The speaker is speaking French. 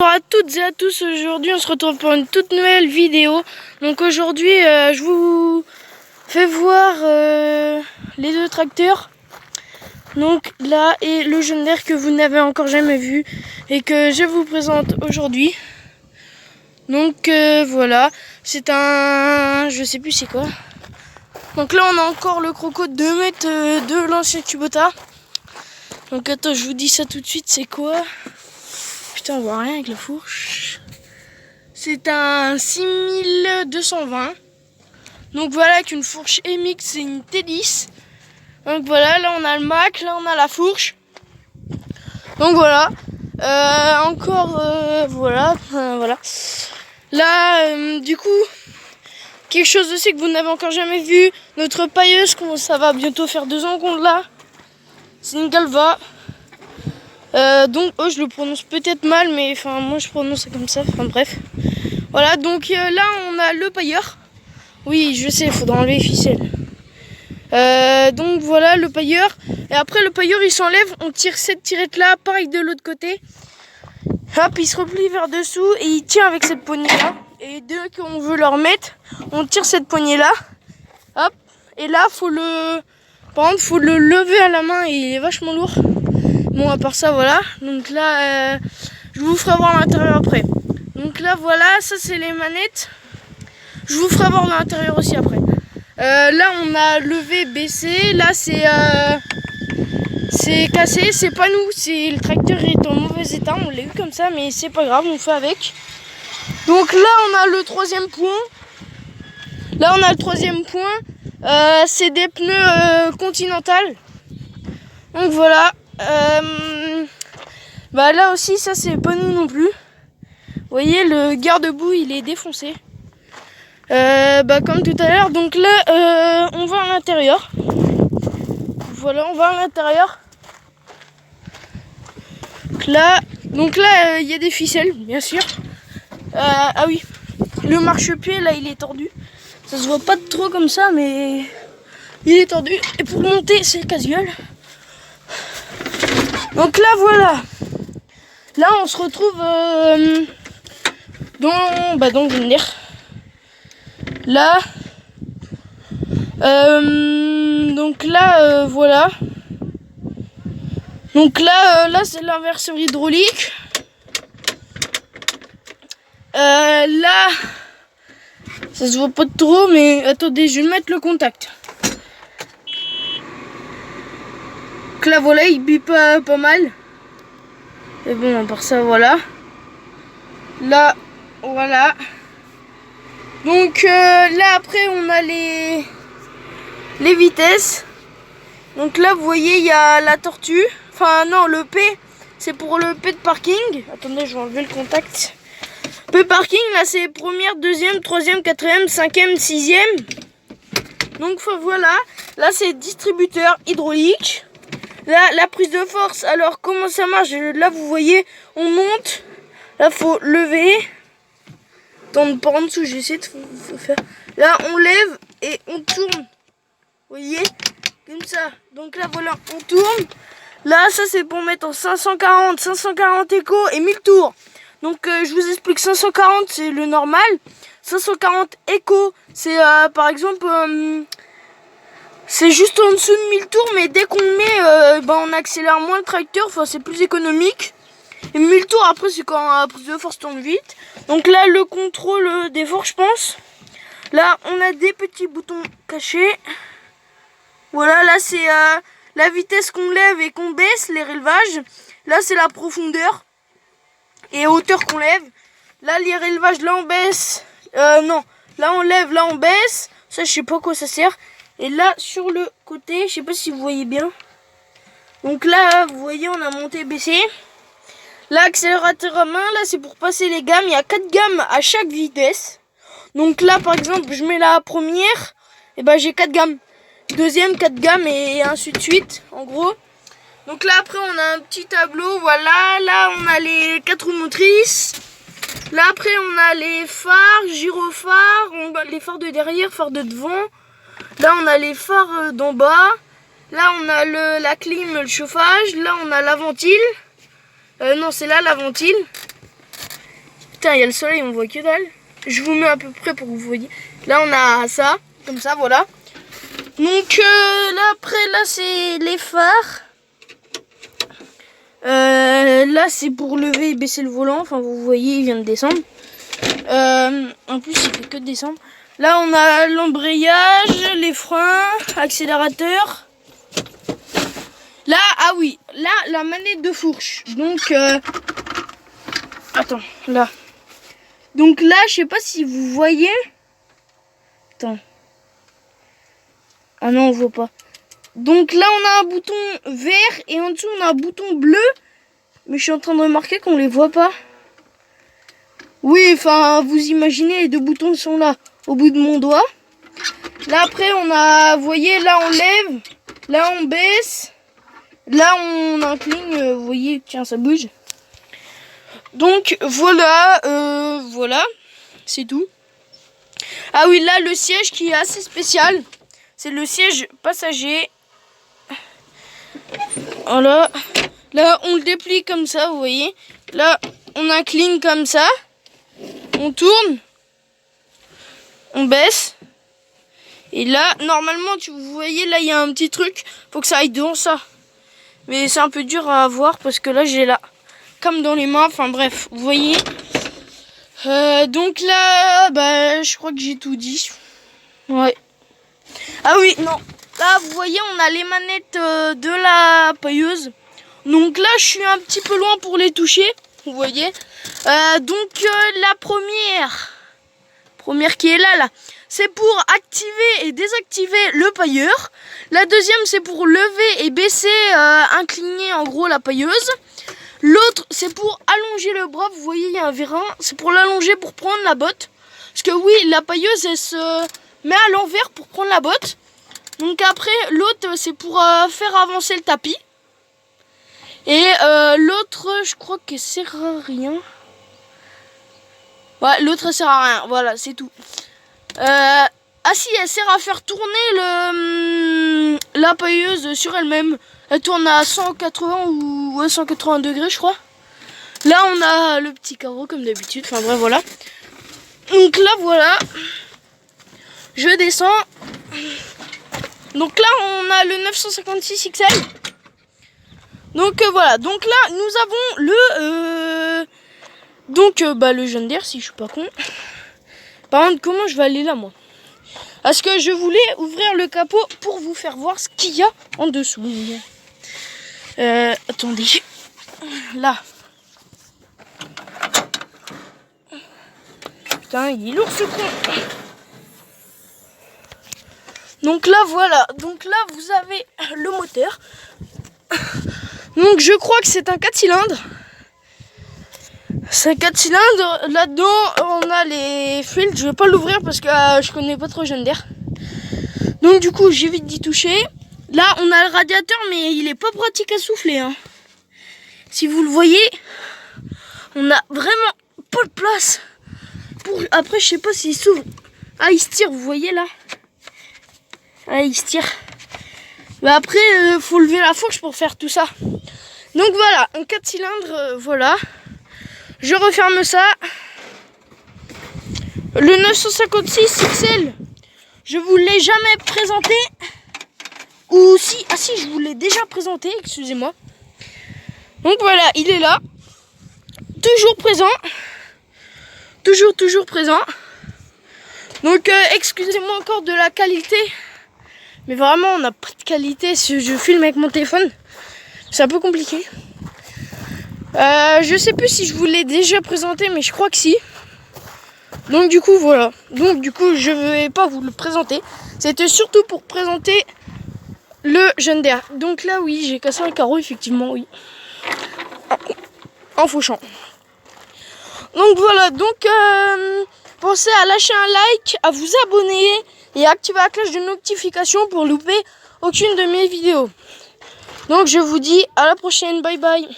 Bonjour à toutes et à tous, aujourd'hui on se retrouve pour une toute nouvelle vidéo. Donc aujourd'hui je vous fais voir les deux tracteurs. Donc là est le John Deere que vous n'avez encore jamais vu et que je vous présente aujourd'hui. Donc voilà, c'est un... je sais plus c'est quoi. Donc là on a encore le Croco de 2 mètres de l'ancien Kubota. Donc attends, je vous dis ça tout de suite, c'est quoi? Putain, on voit rien avec la fourche. C'est un 6220. Donc voilà, avec une fourche MX, c'est une T10. Donc voilà, là on a le Mac, là on a la fourche. Donc voilà. Voilà. Là, du coup, quelque chose aussi que vous n'avez encore jamais vu. Notre pailleuse, ça va bientôt faire 2 ans qu'on l'a. C'est une Galva. Donc je le prononce peut-être mal, mais enfin moi je prononce ça comme ça, enfin bref. Voilà, donc là on a le pailleur. Oui, je sais, il faudra enlever les ficelles. Donc voilà le pailleur. Et après le pailleur il s'enlève, on tire cette tirette là, pareil de l'autre côté. Hop, il se replie vers dessous et il tient avec cette poignée là. Et dès qu'on veut le remettre, on tire cette poignée là. Hop, et là par contre faut le lever à la main et il est vachement lourd. Bon, à part ça, voilà. Donc là, je vous ferai voir l'intérieur après. Donc là, voilà, ça c'est les manettes. Je vous ferai voir l'intérieur aussi après. Là, on a levé, baissé. Là, c'est cassé. C'est pas nous. C'est le tracteur est en mauvais état. On l'a eu comme ça, mais c'est pas grave. On fait avec. Donc là, on a le troisième point. C'est des pneus Continental. Donc voilà. Bah là aussi ça c'est pas nous non plus. Vous voyez le garde-boue il est défoncé. Comme tout à l'heure. Donc là on va à l'intérieur. Voilà, on va à l'intérieur. Donc là il y a des ficelles bien sûr. Ah oui, le marchepied là il est tordu. Ça se voit pas trop comme ça mais il est tordu. Et pour monter c'est casse-gueule. Donc là voilà. Là on se retrouve dans le John Deere. Là donc là voilà. Donc là c'est l'inverseur hydraulique. Là ça se voit pas trop mais attendez, je vais mettre le contact. Donc là voilà, il bip pas mal. Et bon, à part ça, voilà. Là, voilà. Donc là, après, on a les vitesses. Donc là, vous voyez, il y a la tortue. Enfin, non, le P, c'est pour le P de parking. Attendez, je vais enlever le contact. P parking, là, c'est première, deuxième, troisième, quatrième, cinquième, sixième. Donc voilà. Là, c'est distributeur hydraulique. Là, la prise de force, alors comment ça marche? Là, vous voyez, on monte. Là, faut lever. Attends, par en dessous, j'essaie de faire. Là, on lève et on tourne. Vous voyez? Comme ça. Donc là, voilà, on tourne. Là, ça, c'est pour mettre en 540 écho et 1000 tours. Donc, je vous explique, 540, c'est le normal. 540 écho, c'est par exemple... c'est juste en dessous de 1000 tours, mais dès qu'on le met, on accélère moins le tracteur, enfin c'est plus économique. Et 1000 tours après c'est quand la prise de force tourne vite. Donc là le contrôle des fourches je pense. Là on a des petits boutons cachés. Voilà, là c'est la vitesse qu'on lève et qu'on baisse, les rélevages. Là c'est la profondeur et hauteur qu'on lève. Là les rélevages, là on baisse. Non, là on lève, là on baisse. Ça je sais pas à quoi ça sert. Et là, sur le côté, je sais pas si vous voyez bien. Donc là, vous voyez, on a monté, baissé. Là, accélérateur à main, là, c'est pour passer les gammes. Il y a 4 gammes à chaque vitesse. Donc là, par exemple, je mets la première. Et j'ai 4 gammes. Deuxième, 4 gammes et ainsi de suite, en gros. Donc là, après, on a un petit tableau, voilà. Là, on a les 4 roues motrices. Là, après, on a les phares, gyrophares. Les phares de derrière, phares de devant. Là, on a les phares d'en bas. Là, on a la clim, le chauffage. Là, on a la ventile. Non, c'est là la ventile. Putain, il y a le soleil, on voit que dalle. Je vous mets à peu près pour que vous voyez. Là, on a ça, comme ça, voilà. Donc là, après, là, c'est les phares. Là, c'est pour lever et baisser le volant. Enfin, vous voyez, il vient de descendre. En plus, il fait que de descendre. Là, on a l'embrayage, les freins, accélérateur. Là, ah oui, là, la manette de fourche. Donc, attends, là. Donc là, je sais pas si vous voyez. Attends. Ah non, on voit pas. Donc là, on a un bouton vert et en dessous, on a un bouton bleu. Mais je suis en train de remarquer qu'on les voit pas. Oui, enfin, vous imaginez, les deux boutons sont là, au bout de mon doigt. Là, après, on a, vous voyez, là, on lève. Là, on baisse. Là, on incline, vous voyez, tiens, ça bouge. Donc, voilà, voilà, c'est tout. Ah oui, là, le siège qui est assez spécial. C'est le siège passager. Voilà. Là, on le déplie comme ça, vous voyez. Là, on incline comme ça. On tourne. On baisse. Et là, normalement, vous voyez, là, il y a un petit truc. Faut que ça aille dans ça. Mais c'est un peu dur à voir parce que là, j'ai là, comme dans les mains. Enfin, bref, vous voyez. Donc là, bah, je crois que j'ai tout dit. Ouais. Ah oui, non. Là, vous voyez, on a les manettes de la pailleuse. Donc là, je suis un petit peu loin pour les toucher. Vous voyez. Donc la première qui est là, c'est pour activer et désactiver le pailleur. La deuxième, c'est pour lever et baisser, incliner en gros la pailleuse. L'autre, c'est pour allonger le bras. Vous voyez, il y a un vérin. C'est pour l'allonger pour prendre la botte. Parce que oui, la pailleuse, elle se met à l'envers pour prendre la botte. Donc après, l'autre, c'est pour faire avancer le tapis. Et l'autre, je crois qu'elle sert à rien. Ouais, l'autre, elle sert à rien. Voilà, c'est tout. Ah si, elle sert à faire tourner la pailleuse sur elle-même. Elle tourne à 180 ou 180 degrés, je crois. Là, on a le petit carreau, comme d'habitude. Enfin, bref, voilà. Donc là, voilà. Je descends. Donc là, on a le 956 XL. Donc voilà. Donc là, nous avons le le John Deere, si je suis pas con. Par contre, comment je vais aller là, moi? Parce que je voulais ouvrir le capot pour vous faire voir ce qu'il y a en dessous. Attendez. Là. Putain, il est lourd ce con. Donc là, voilà. Donc là, vous avez le moteur. Donc je crois que c'est un 4 cylindres. C'est un 4 cylindres. Là-dedans, on a les fils. Je vais pas l'ouvrir parce que je connais pas trop John Deere. Donc du coup, j'évite d'y toucher. Là, on a le radiateur, mais il est pas pratique à souffler. Hein. Si vous le voyez, on a vraiment pas de place. Après, je sais pas s'il s'ouvre. Ah, il se tire, vous voyez là. Ah, il se tire. Mais après, faut lever la fourche pour faire tout ça. Donc voilà, un 4 cylindres, voilà. Je referme ça. Le 956 XL, je vous l'ai jamais présenté. Ou si, ah si, je vous l'ai déjà présenté, excusez-moi. Donc voilà, il est là. Toujours présent. Toujours présent. Donc excusez-moi encore de la qualité. Mais vraiment, on n'a pas de qualité. Si je filme avec mon téléphone, c'est un peu compliqué. Je sais plus si je vous l'ai déjà présenté, mais je crois que si. Donc du coup, voilà. Donc du coup, je vais pas vous le présenter. C'était surtout pour présenter le John Deere. Donc là, oui, j'ai cassé un carreau, effectivement, oui. En fauchant. Donc voilà, donc pensez à lâcher un like, à vous abonner et à activer la cloche de notification pour louper aucune de mes vidéos. Donc je vous dis à la prochaine, bye bye.